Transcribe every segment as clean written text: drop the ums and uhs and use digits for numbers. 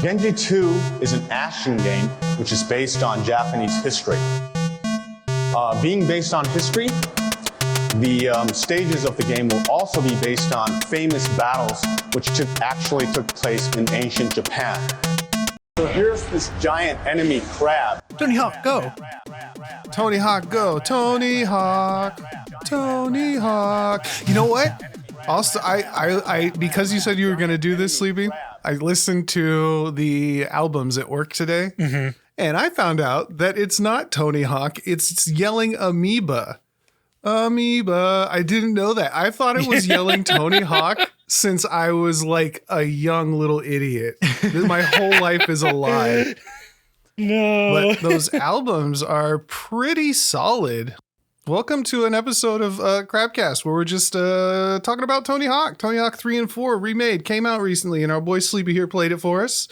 Genji 2 is an action game which is based on Japanese history. Being based on history, the stages of the game will also be based on famous battles which actually took place in ancient Japan. So here's this giant enemy crab. Tony Hawk, go! Tony Hawk, go! Tony Hawk! Tony Hawk! You know what? Also, I because you said you were going to do this, Sleepy, I listened to the albums at work today, and I found out that it's not Tony Hawk. It's yelling Amoeba. Amoeba. I didn't know that. I thought it was yelling Tony Hawk since I was like a young little idiot. My whole life is a lie. No. But those albums are pretty solid. Welcome to an episode of Crabcast where we're just talking about Tony Hawk. Tony Hawk 3 and 4 remade came out recently, and our boy Sleepy here played it for us.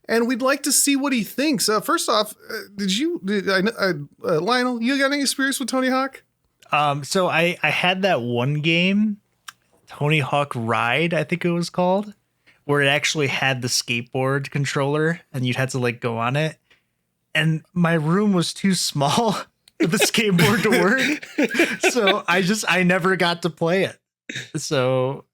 And we'd like to see what he thinks. First off, Lionel, you got any experience with Tony Hawk? So I had that one game, Tony Hawk Ride, I think it was called, where it actually had the skateboard controller and you'd have to like go on it. And my room was too small for the skateboard to work. So I never got to play it. So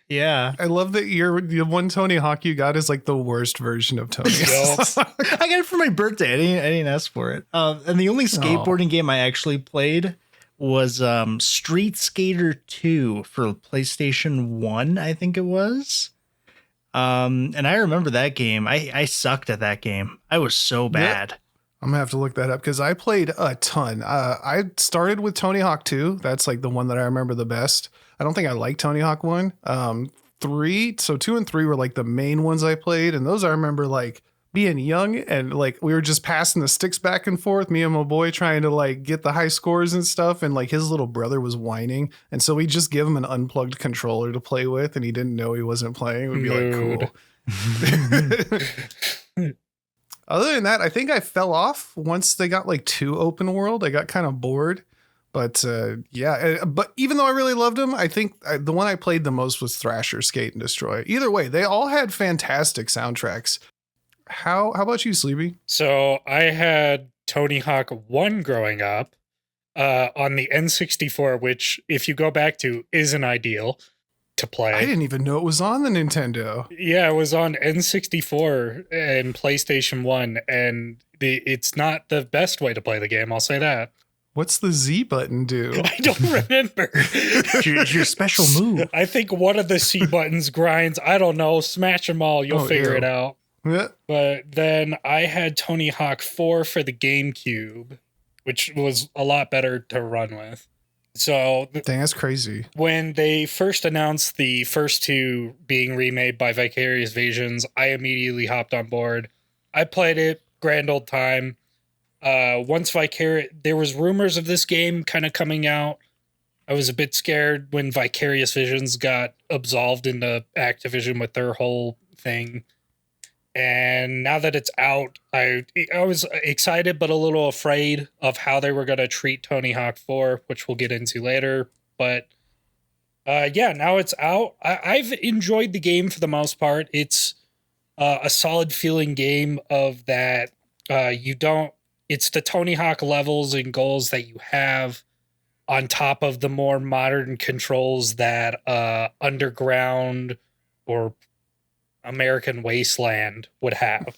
yeah. I love that the one Tony Hawk you got is like the worst version of Tony Hawk. I got it for my birthday. I didn't ask for it. And the only skateboarding game I actually played was Street Skater 2 for PlayStation 1, I think it was. And I remember that game. I sucked at that game. I was so bad. Yep. I'm gonna have to look that up because I played a ton. I started with Tony Hawk 2. That's like the one that I remember the best. I don't think I like Tony Hawk 1. 3, so 2 and 3 were like the main ones I played, and those I remember like being young and like we were just passing the sticks back and forth, me and my boy trying to like get the high scores and stuff, and like his little brother was whining, and so we just give him an unplugged controller to play with, and he didn't know he wasn't playing. We'd be like, cool. Other than that, I think I fell off once they got like too open world. I got kind of bored. But yeah, but even though I really loved them, I think the one I played the most was Thrasher, Skate and Destroy. Either way, they all had fantastic soundtracks. How about you, Sleepy? So I had Tony Hawk 1 growing up on the N64, which if you go back to isn't ideal to play. I didn't even know it was on the Nintendo. Yeah, it was on N64 and PlayStation 1, and it's not the best way to play the game, I'll say that. What's the Z button do? I don't remember. It's your special move. I think one of the C buttons grinds. I don't know. Smash them all. You'll figure it out. Yeah. But then I had Tony Hawk 4 for the GameCube, which was a lot better to run with. So dang, that's crazy. When they first announced the first two being remade by Vicarious Visions, I immediately hopped on board. I played it, grand old time. Once there was rumors of this game kind of coming out. I was a bit scared when Vicarious Visions got absolved into Activision with their whole thing. And now that it's out, I was excited but a little afraid of how they were going to treat Tony Hawk 4, which we'll get into later. But yeah, now it's out. I've enjoyed the game for the most part. It's a solid feeling game of that it's the Tony Hawk levels and goals that you have on top of the more modern controls that Underground or American Wasteland would have.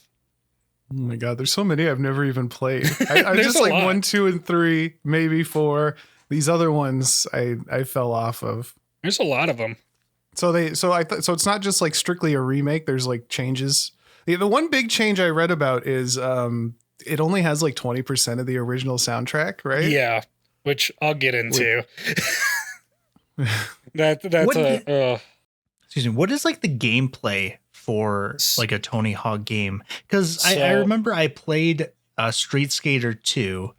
Oh my god, there's so many I've never even played. I just like lot. 1, 2, and 3, maybe 4. These other ones I fell off of. There's a lot of them. So it's not just like strictly a remake. There's like changes. The one big change I read about is it only has like 20% of the original soundtrack, right? Yeah, which I'll get into. Excuse me. What is like the gameplay for like a Tony Hawk game? Because I remember I played Street Skater 2,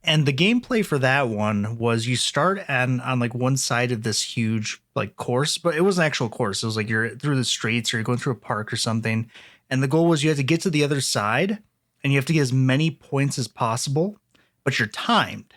and the gameplay for that one was you start on like one side of this huge like course, but it was an actual course. It was like you're through the streets or you're going through a park or something. And the goal was you had to get to the other side and you have to get as many points as possible, but you're timed.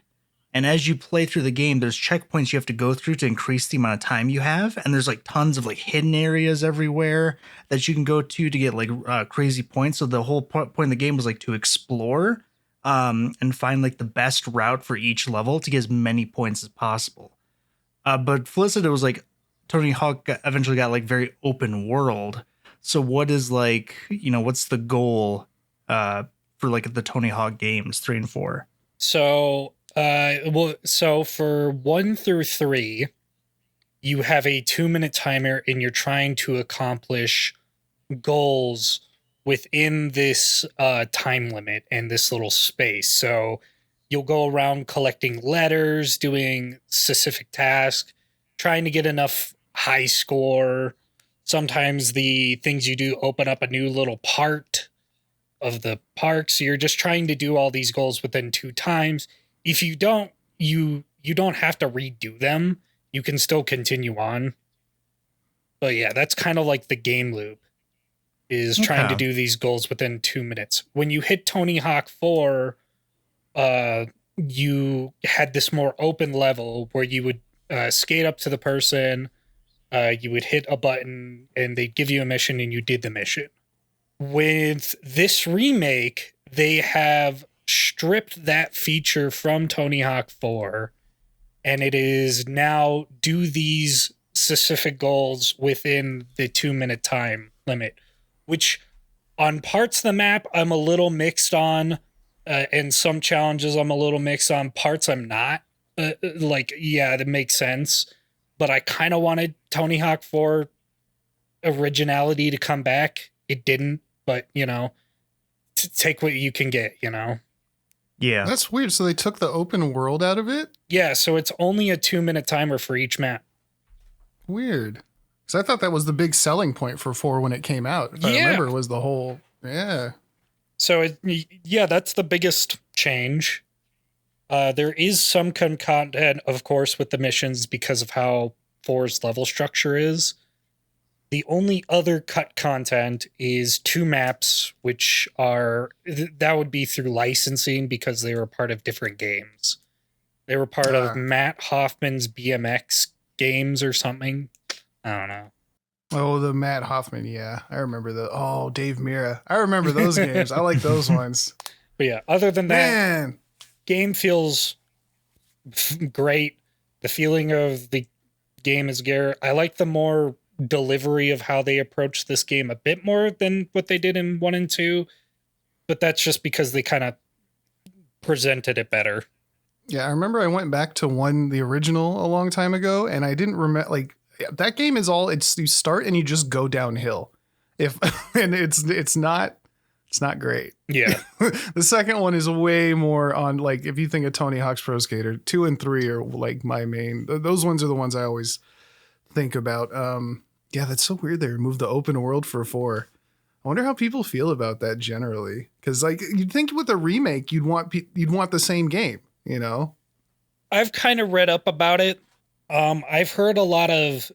And as you play through the game, there's checkpoints you have to go through to increase the amount of time you have. And there's like tons of like hidden areas everywhere that you can go to get like crazy points. So the whole point of the game was like to explore and find like the best route for each level to get as many points as possible. But FLIZ, it was like Tony Hawk eventually got like very open world. So what is like, what's the goal for like the Tony Hawk games 3 and 4? So so for 1 through 3, you have a 2-minute timer and you're trying to accomplish goals within this time limit and this little space. So you'll go around collecting letters, doing specific tasks, trying to get enough high score. Sometimes the things you do open up a new little part of the park. So you're just trying to do all these goals within 2 times. If you don't, you don't have to redo them. You can still continue on. But yeah, that's kind of like the game loop, is trying to do these goals within 2 minutes. When you hit Tony Hawk 4, you had this more open level where you would skate up to the person, you would hit a button, and they'd give you a mission, and you did the mission. With this remake, they have stripped that feature from Tony Hawk 4, and it is now do these specific goals within the 2-minute time limit, which on parts of the map I'm a little mixed on, and some challenges I'm a little mixed on. Parts I'm not. Yeah, that makes sense, but I kind of wanted Tony Hawk 4 originality to come back. It didn't, but take what you can get, Yeah. That's weird. So they took the open world out of it? Yeah, so it's only a 2-minute timer for each map. Weird. Because I thought that was the big selling point for 4 when it came out. If I remember, it was the whole, yeah. So, that's the biggest change. There is some content, of course, with the missions because of how 4's level structure is. The only other cut content is 2 maps, which that would be through licensing because they were part of different games. They were part of Matt Hoffman's BMX games or something. I don't know. Oh, the Matt Hoffman. Yeah, I remember Dave Mira. I remember those games. I like those ones. But yeah, other than that, Man. Game feels great. The feeling of the game is Garrett. I like the more delivery of how they approach this game a bit more than what they did in 1 and 2, but that's just because they kind of presented it better. Yeah, I remember I went back to the original a long time ago, and I didn't remember, that game is you start and you just go downhill. And it's not great. Yeah. The second one is way more on, if you think of Tony Hawk's Pro Skater, 2 and 3 are like my main, those ones are the ones I always think about. Yeah, that's so weird. They removed the open world for 4. I wonder how people feel about that generally. Because you'd think with a remake, you'd want the same game, I've kind of read up about it. I've heard a lot of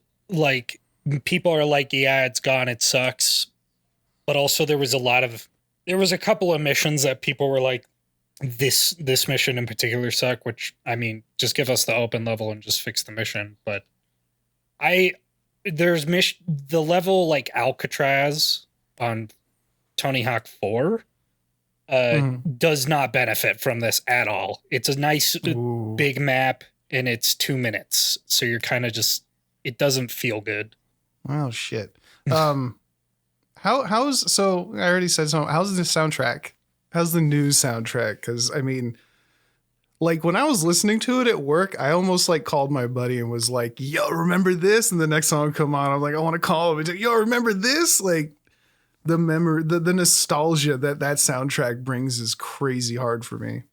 people are like, yeah, it's gone, it sucks. But also there was a couple of missions that people were like, this mission in particular suck, which, I mean, just give us the open level and just fix the mission. But there's the level like Alcatraz on Tony Hawk 4 does not benefit from this at all. It's a nice big map and it's 2 minutes. So you're kind of it doesn't feel good. Oh shit. So I already said so. How's the soundtrack? How's the new soundtrack? Cause I mean, when I was listening to it at work, I almost called my buddy and was like, yo, remember this? And the next song come on, I'm like, I want to call him and say, yo, remember this? The memory, the nostalgia that soundtrack brings is crazy hard for me.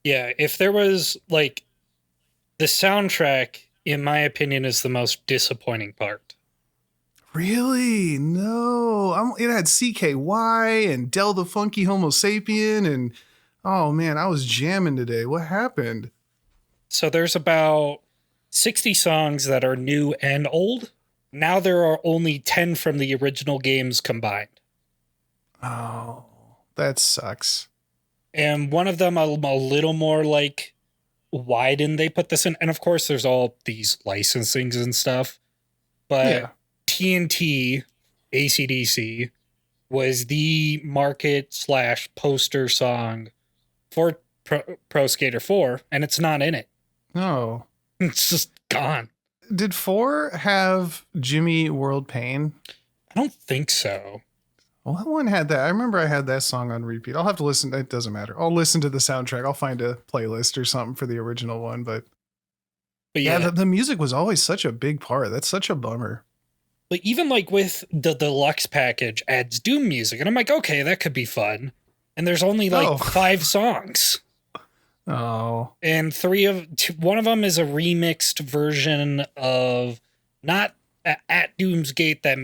Yeah. If there was the soundtrack, in my opinion, is the most disappointing part. Really? No. It had CKY and Del the Funky Homo Sapien and oh man, I was jamming today. What happened? So there's about 60 songs that are new and old. Now there are only 10 from the original games combined. Oh, that sucks. And one of them I'm a little more why didn't they put this in? And of course, there's all these licensings and stuff. But Yeah. TNT AC/DC was the market / poster song for Pro Skater 4, and it's not in it. No. It's just gone. Did 4 have Jimmy World Pain? I don't think so. What one had that? I remember I had that song on repeat. I'll have to listen. It doesn't matter. I'll listen to the soundtrack. I'll find a playlist or something for the original one. But yeah, the music was always such a big part. That's such a bummer. But even like with the deluxe package adds Doom music, and I'm like, okay, that could be fun. And there's only like 5 songs. Oh. And one of them is a remixed version of not at Doomsgate that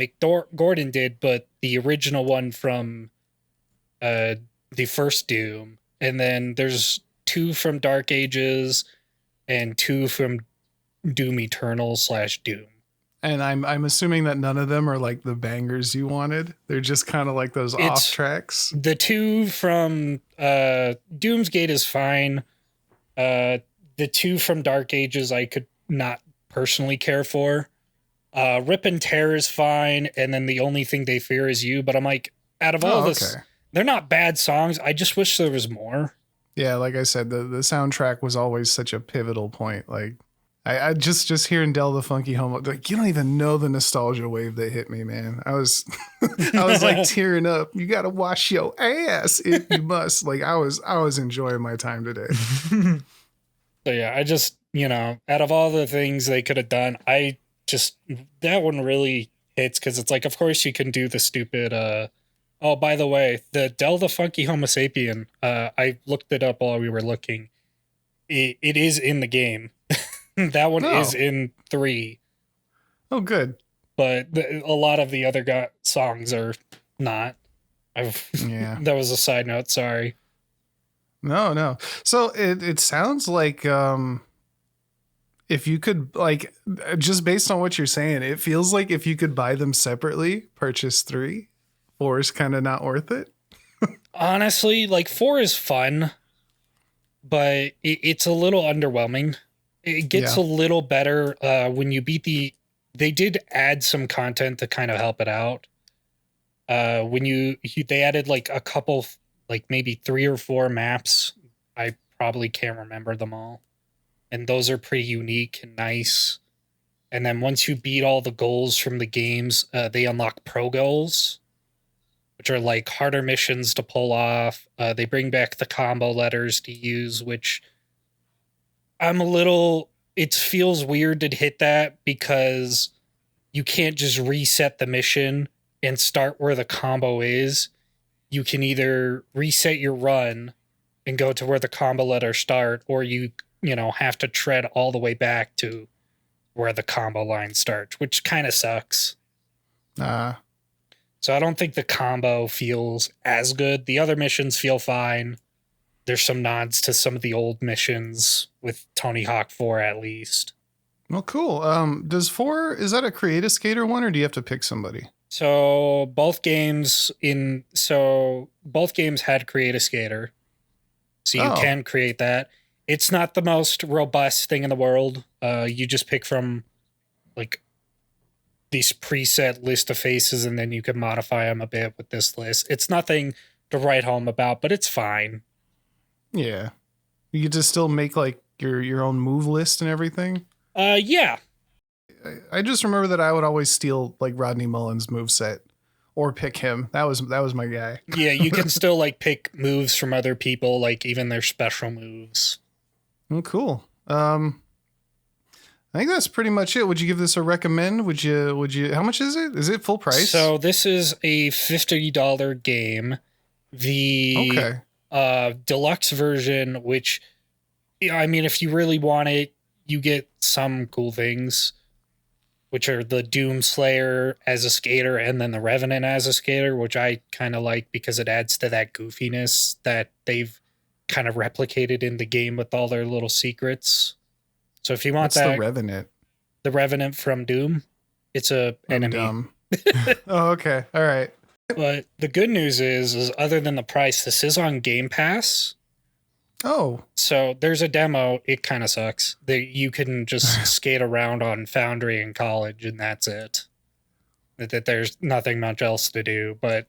Gordon did, but the original one from the first Doom. And then there's 2 from Dark Ages and 2 from Doom Eternal / Doom. And I'm assuming that none of them are like the bangers you wanted. They're just kind of like those off tracks. The 2 from Doomsgate is fine. The 2 from Dark Ages I could not personally care for. Rip and Tear is fine, and then The Only Thing They Fear Is You. But I'm like, out of all this, they're not bad songs. I just wish there was more. Yeah, like I said, the soundtrack was always such a pivotal point. Like, I just hearing Del the Funky Homo, like, you don't even know the nostalgia wave that hit me, man. I was like tearing up. You got to wash your ass if you must. Like, I was enjoying my time today. So yeah, I just, out of all the things they could have done, that one really hits, because it's like, of course you can do the stupid, oh, by the way, the Del the Funky Homo Sapien, I looked it up while we were looking. It is in the game. That one is in 3. Oh, good. But a lot of the other songs are not. That was a side note. Sorry. No. So it sounds like if you could, like, just based on what you're saying, it feels like if you could buy them separately, purchase 3, 4 is kind of not worth it. Honestly, like 4 is fun, but it's a little underwhelming. It gets a little better when you beat they did add some content to kind of help it out. When they added like a couple, like maybe 3 or 4 maps. I probably can't remember them all. And those are pretty unique and nice. And then once you beat all the goals from the games, they unlock pro goals, which are like harder missions to pull off. They bring back the combo letters to use, which it feels weird to hit that, because you can't just reset the mission and start where the combo is. You can either reset your run and go to where the combo letters start, or you have to tread all the way back to where the combo line starts, which kind of sucks. So I don't think the combo feels as good. The other missions feel fine. There's some nods to some of the old missions with Tony Hawk 4 at least. Well, cool. Does 4, is that a Create a Skater one, or do you have to pick somebody? So both games had Create a Skater. So you can create that. It's not the most robust thing in the world. You just pick from like these preset list of faces, and then you can modify them a bit with this list. It's nothing to write home about, but it's fine. Yeah. You could just still make like your own move list and everything. Yeah. I just remember that I would always steal like Rodney Mullen's moveset or pick him. That was my guy. Yeah, you can still like pick moves from other people, like even their special moves. Oh, cool. I think that's pretty much it. Would you give this a recommend? Would you, how much is it? Is it full price? So this is a $50 game. The deluxe version, which, I mean, if you really want it, you get some cool things, which are the Doom Slayer as a skater and then the Revenant as a skater, which I kind of like because it adds to that goofiness that they've kind of replicated in the game with all their little secrets. So if you want the Revenant from Doom, it's a enemy. Dumb. Oh, okay. All right. But the good news is other than the price, this is on Game Pass. Oh, So there's a demo. It kind of sucks. You can just skate around on Foundry in college, and that's it. That there's nothing much else to do. But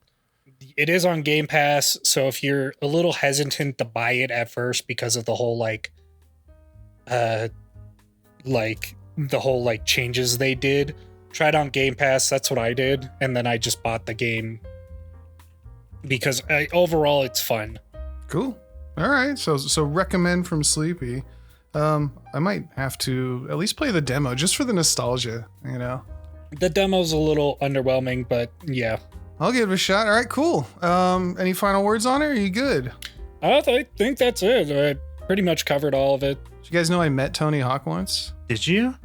it is on Game Pass, so if you're a little hesitant to buy it at first because of the whole changes they did, try it on Game Pass. That's what I did, and then I just bought the game because overall it's fun. cool. All right. So recommend from Sleepy. I might have to at least play the demo just for the nostalgia, you know. The demo's a little underwhelming, but yeah. I'll give it a shot. All right, cool. Any final words on it? Are you good? I think that's it. I pretty much covered all of it. Did you guys know I met Tony Hawk once? Did you?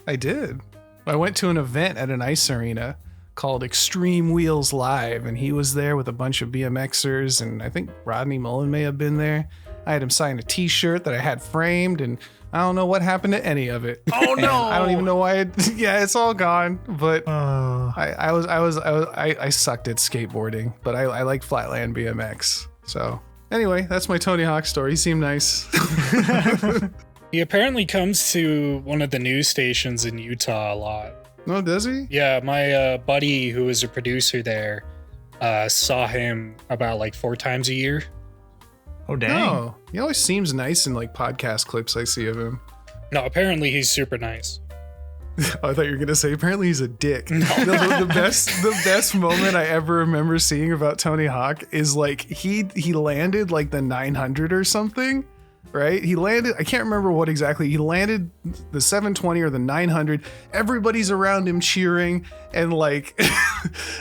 I did. I went to an event at an ice arena called Extreme Wheels Live, and he was there with a bunch of BMXers, and I think Rodney Mullen may have been there. I had him sign a t-shirt that I had framed, and I don't know what happened to any of it. Oh no! I don't even know why. Yeah, it's all gone. But I sucked at skateboarding, but I like flatland BMX. So anyway, that's my Tony Hawk story. He seemed nice. He apparently comes to one of the news stations in Utah a lot. Oh, does he? Yeah, my buddy who was a producer there saw him about like 4 times a year. Oh dang! No, he always seems nice in like podcast clips I see of him. No, apparently he's super nice. I thought you were gonna say apparently he's a dick. No, the best moment I ever remember seeing about Tony Hawk is like he landed like the 900 or something, right? He landed, I can't remember what exactly. He landed the 720 or the 900. Everybody's around him cheering, and like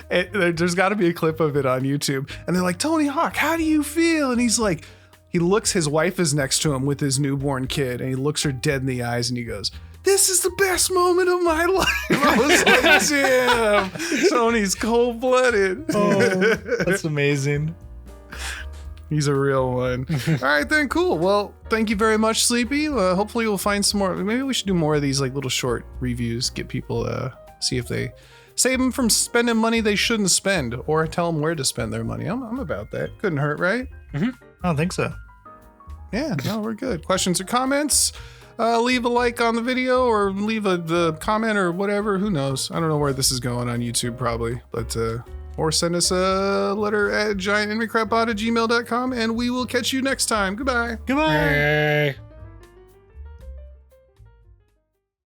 there's got to be a clip of it on YouTube. And they're like, Tony Hawk, how do you feel? And he's like, he looks, his wife is next to him with his newborn kid, and he looks her dead in the eyes, and he goes, this is the best moment of my life. I was like, damn, Tony's cold-blooded. Oh, that's amazing. He's a real one. All right, then, cool. Well, thank you very much, Sleepy. Hopefully we'll find some more. Maybe we should do more of these like little short reviews, get people see if they save them from spending money they shouldn't spend, or tell them where to spend their money. I'm about that. Couldn't hurt, right? I don't think so. Yeah, no, we're good. Questions or comments? Leave a like on the video, or leave the comment or whatever. Who knows? I don't know where this is going on YouTube, probably. But or send us a letter at giantenemycrapod@gmail.com, and we will catch you next time. Goodbye. Goodbye. Hey.